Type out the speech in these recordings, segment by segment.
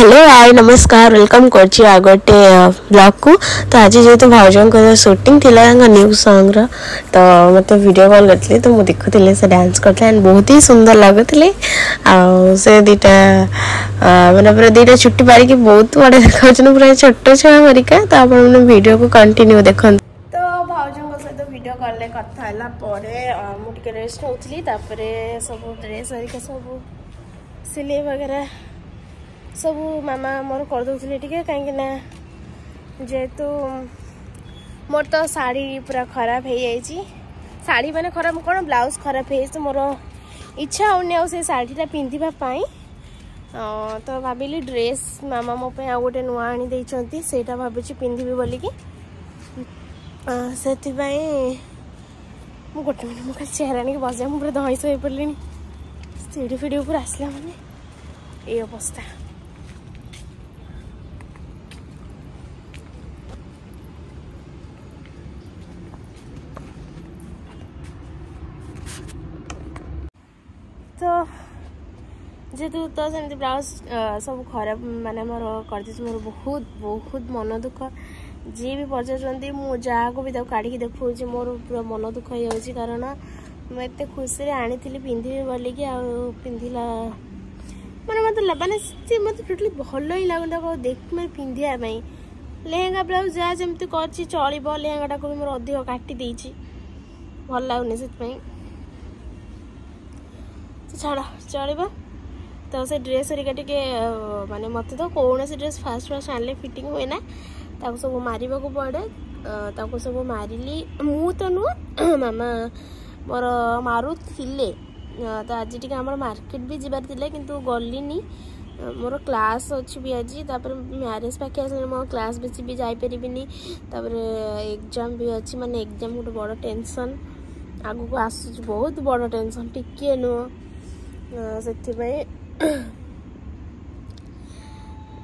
Hello hi नमस्कार welcome करछि आ गोटे ब्लॉग को। तो आज जेहेतु भाउजों शूटिंग थिला न्यू सॉन्ग रो तो मत वीडियो कॉल करथले तो मु देखुथिले से डांस करथले एंड बहुत ही सुंदर लागुथिले आ से दीटा माने पूरा दीटा छुट्टी पारी के बहुत बड़े देखाउछन पूरा छोटो छुआ मरिका। तो आपण माने वीडियो को कंटिन्यू देखन। तो भाउजों सहित वीडियो कॉल ले कथा हला परे मु टिके रेस्ट होउथली तापरे सब ड्रेस हरिका सब सिले वगैरह सब मामा मोर कर दउथले टिके कहीं जेहेतु मोर तो साड़ी पूरा खराब हो जाइए साड़ी माने खराब कौन ब्लाउज खराब हो मोर इच्छा होनी आ शाढ़ीटा पिंधापी तो भाविली ड्रेस मामा मो पे आ गोटे नुआ आनी देइछंती सेटा भाबुची पिंधिबी बोलिकी से गोटे मिनट मुझे चेहरा नहीं बस जाए पूरा धईस हो पड़े सीढ़ी फिड़ी ऊपर आसला माने ये अवस्था। तो जेहेतु तो सेमती ब्लाउज सब खराब माने मोर कर मोर बहुत बहुत मन दुख जी भी पचार मु जहाँ को भी काढ़ी देखा मोर पूरा मन दुख हो जाऊँगी कारण मुझे खुशी आनी पिंधि बोलिकी पिंधला मैंने मतलब माने मत टोटली भल ही लगुना देख मैं पिंधापी लेहेंगा ब्लाउज जहाँ जमी कर चलो लेहेंगाटा को भी मोर अधिक काटी देती भल लगुनि से छाड़ चलो तो से ड्रेस हरिका टे माने मत तो कौन से ड्रेस फास्ट फास्ट आने फिटिंग हुए ना ताको सब मार को पड़े ताको सब मारिली मु तो नुह मामा मोर मारू थिले तो आज टी आम मार्केट भी जबार थिले किंतु गलिनी मोर क्लास अच्छी भी आज मैरेज पाखे आस मो क्लास बेसी भी जापरि एग्जाम भी अच्छी माने एग्जाम गोटे बड़ टेंशन आगु को आस बहुत बड़ टेंशन टिके नुह से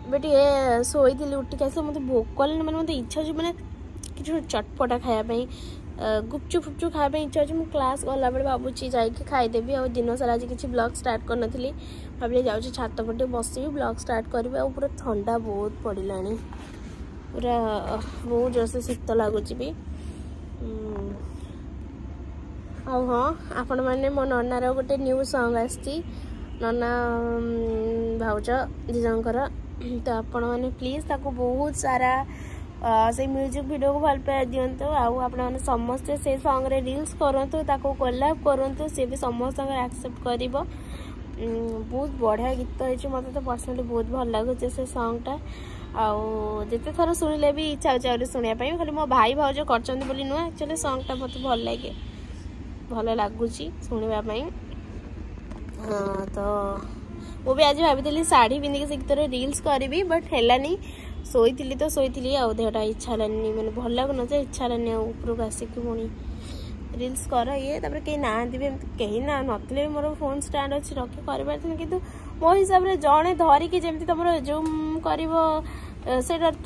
बट ये शोई उठिक आस मत भोक मैंने मत इच्छा अच्छे मैंने कि चटपटा खायापी गुपचुप फुपचुप खायापी इच्छा अच्छे मुझे क्लास गला बेले भावुची जाकि खाईदेवी आ दिन सारा आज किसी ब्लॉग स्टार्ट करनी भाविले जाऊँ छात पटे बसबी ब्लॉग स्टार्ट करी पूरा ठंडा बहुत पड़ा पूरा बहुत जोर से शीत लगुच भी हाँ आपण मैंने मो ननार गोटे न्यू सॉन्ग आसी नना भाउज दिजर तो आपण मैंने प्लीज ताको बहुत सारा से म्यूजिक वीडियो को भल पाए दिंतु आपण समस्ते से सॉन्ग रे रील्स करंतु ताको कोलैब करंतु से भी समस्त एक्सेप्ट करिवो बहुत बढ़िया गीत होइछ मते तो पर्सनली बहुत भल लागुचे से सॉन्गटा आउ जिते थर सुनिले भी इच्छा होचे सुनिया पई खाली मो भाई भाउज करचंदी बोली नुआ एक्चुअली सॉन्गटा मते भल लागे भल लगुच शुणापी हाँ तो वो भी आज भाभी शाढ़ी पिंधिक से गीत रील्स करी बट है शोई तो शोई आउ देहटा इच्छा है मैंने भल लगुन इच्छा है उपरक आसिक पुणी रील्स कर ये कहीं ना कहीं ना नथिले मोर फोन स्टैंड अच्छी रखी कर कि मो हिसाब से जड़े धरिकी जमी तुम जूम कर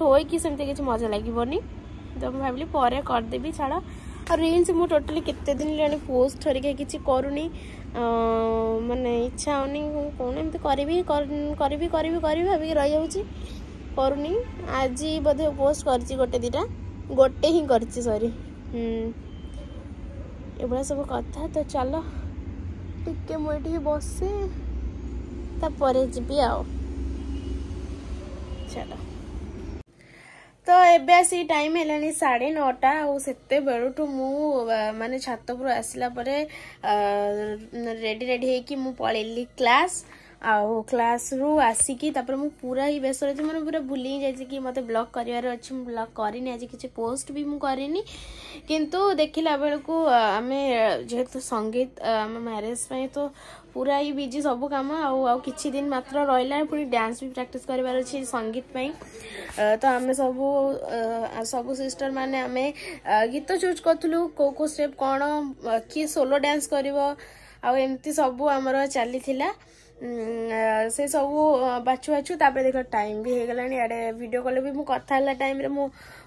थोईकी सेमती किसी मजा लगे तो मुझे भाविली पर करदेवी छाड़ और रील्स मु टोटली केते दिन लानी पोस्ट हरिका किसी करूनी माने इच्छा होनी कौन एमती करी भाविक रही जाऊँगी करूनी आज बोधे पोस्ट कर गोटे दीटा गोटे ही कर सॉरी एभा सब कथा तो चलो टिके मुझे बसे तापर जी आओ चलो तो एबे आसी टाइम है 9:30 आते बेलू मु माने छात पर आसला रेडी रेडी होगी मु पलैली क्लास आउ क्लास रू आसिकी मु पूरा ही व्यस्त रही मैंने पूरा भूली जाइए कि मत ब्लॉग करार अच्छी ब्लॉग करनी आज किसी पोस्ट भी मु करनी किंतु देखला बेलू आम जेहेतु संगीत आम मैरेज तो पूरा ही बिजी सब कम आउ किछि दिन मात्र रहा पुणी डांस भी प्रैक्टिस करार अच्छी संगीत पाई तो आम सब सिस्टर माने आमे गीत चूज करूँ को स्टेप कौन किए सोलो डांस कर एमती सब आमर चली से सब बाछु बाछु तापर देख टाइम भी हो गलानी आड़े वीडियो कॉल भी मु कथा हला टाइम रे मु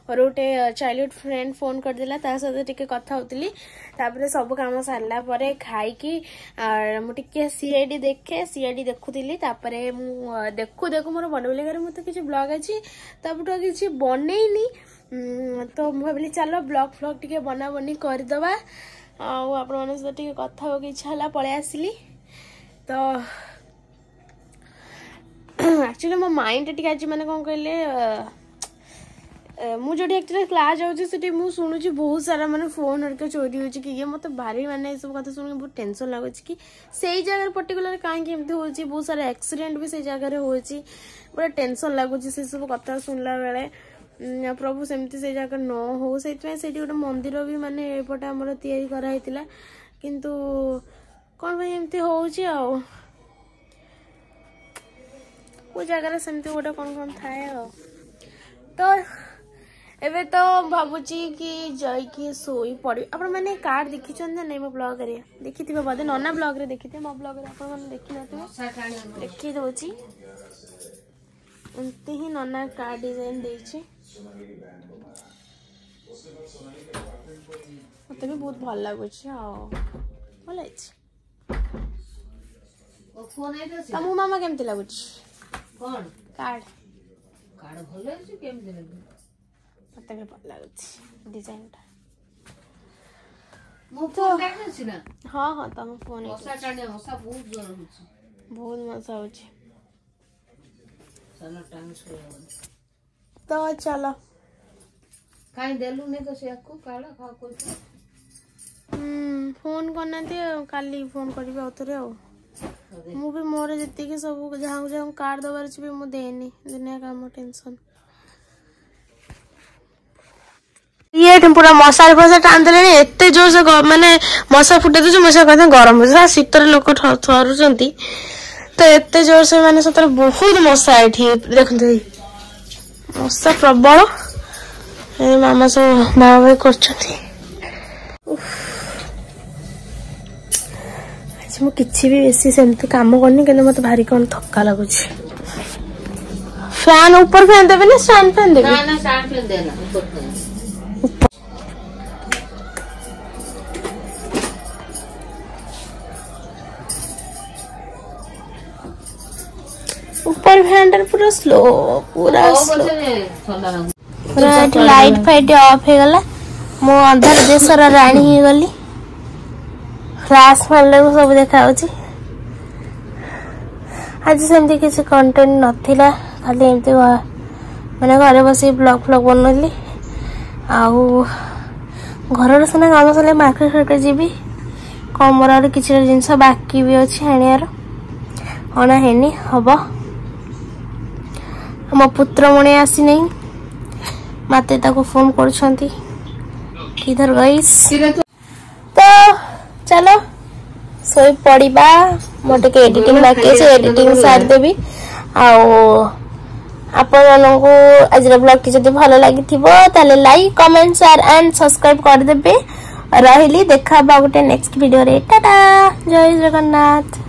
गोटे चाइल्डहुड फ्रेंड फोन कर देला ता सहित टिके कथा होतली तापर सब काम सारला परे खाई की मु टिके सीआईडी देखे सीआईडी देखुतली तापर मु देखु देखु मोर बन बोले घर मते किछि ब्लॉग अछि तापर किछि बनेइनी तो मु भाबली चलो ब्लॉग फ्लॉग टिके बना बनी कर दबा आ आपण मन से टिके कथा हो के इच्छा हला पळे आसिली तो एक्चुअली मो माइंड टिके आज माने कोन कहले मुझे एक्चुअली क्लास जाऊँगी मुझे शुणुची बहुत सारा माने फोन हरके चोरी हो कि मत भारी माने सब कथा शुणी बहुत टेंशन लगुच कि सही जगह पर्टिकुलर कहीं एमती हो बहुत सारा एक्सीडेंट भी से जगह हो पूरा टेंशन लगुच से सब कथा शुणला बेले प्रभु सेमती से जगह न हो से गोटे मंदिर भी माने एपटे आमर तैयारी कराइला किंतु कौन भाई एमती हो जगह सेमती गोटे कौन थाए तो एबे तो भाबुची कि जैकी सोई पड़ी आपण माने कार्ड देखि छन ना नै मो ब्लॉग रे देखिथिबे बदे नना ब्लॉग रे देखिथे मो ब्लॉग रे आपण माने देखि नथिबे देखि दोची उनते ही नना कार्ड डिजाइन देछि मते भी बहुत भल लागु छी आ भल अछि ओ फोन आइ दछि तमु मामा केमति लागु छी कोन कार्ड भल अछि केमति लागु मते भी भल लागु छी डिजाइन ता मो फोन देखै छी ना हां हां तम फोन मसा टाणे मसा बहुत जोर होछि बहुत मजा होछि चलो टाइम से तो चलो काई देलु ने तो से को काला खा को फोन करना काली फोन करी आउथरे मु भी मोर जति सब जहाँ जहाँ कार्ड दबार भी मु देनी दुनिया काम टेंशन ये पूरा मशारी फसा टाण दे एत जोर से माने मशा फुटे दूसरे मशा कहते गरम हो शीतर लोक थरुचंती तो एत जोर से माने सतर बहुत मशा ये देखते मशा प्रबल मामा सब भाव भाई कर मु किछि भी बेसी सेमती काम करनी कि मत भारी कौन थका लगुच फैन ऊपर फैन देबे ना स्टैंड फैन देबे ना ना स्टैंड फैन देना ऊपर फैन ऊपर फैन पूरा स्लो पूरा लाइट फाइट ऑफ हो गला मो अंधार देशर राणी हो गली फ्लैश मारले सब देखा आज सेमती किसी कंटेंट नथिला खाली एमती माने घरे बसी ब्लॉग फ्लॉग बनली आउ घर सीना काम सर मार्केट फार्केट जीवी कमर किसी जिनस बाकी भी अच्छी आनियार अना हैनी हम मो पुत्र मणे आसी नहीं मते ताको फोन कर किधर गईस तो चलो सोई पड़िबा मोटे के एडिटिंग बाकी से एडिटिंग सार देबी आपण मानकु आज ब्लॉग की जदी भलो लागि थिबो ताले like comment share and subscribe कर देबे रहिली देखा बा गोटे नेक्स्ट वीडियो रे टाटा जय जगन्नाथ।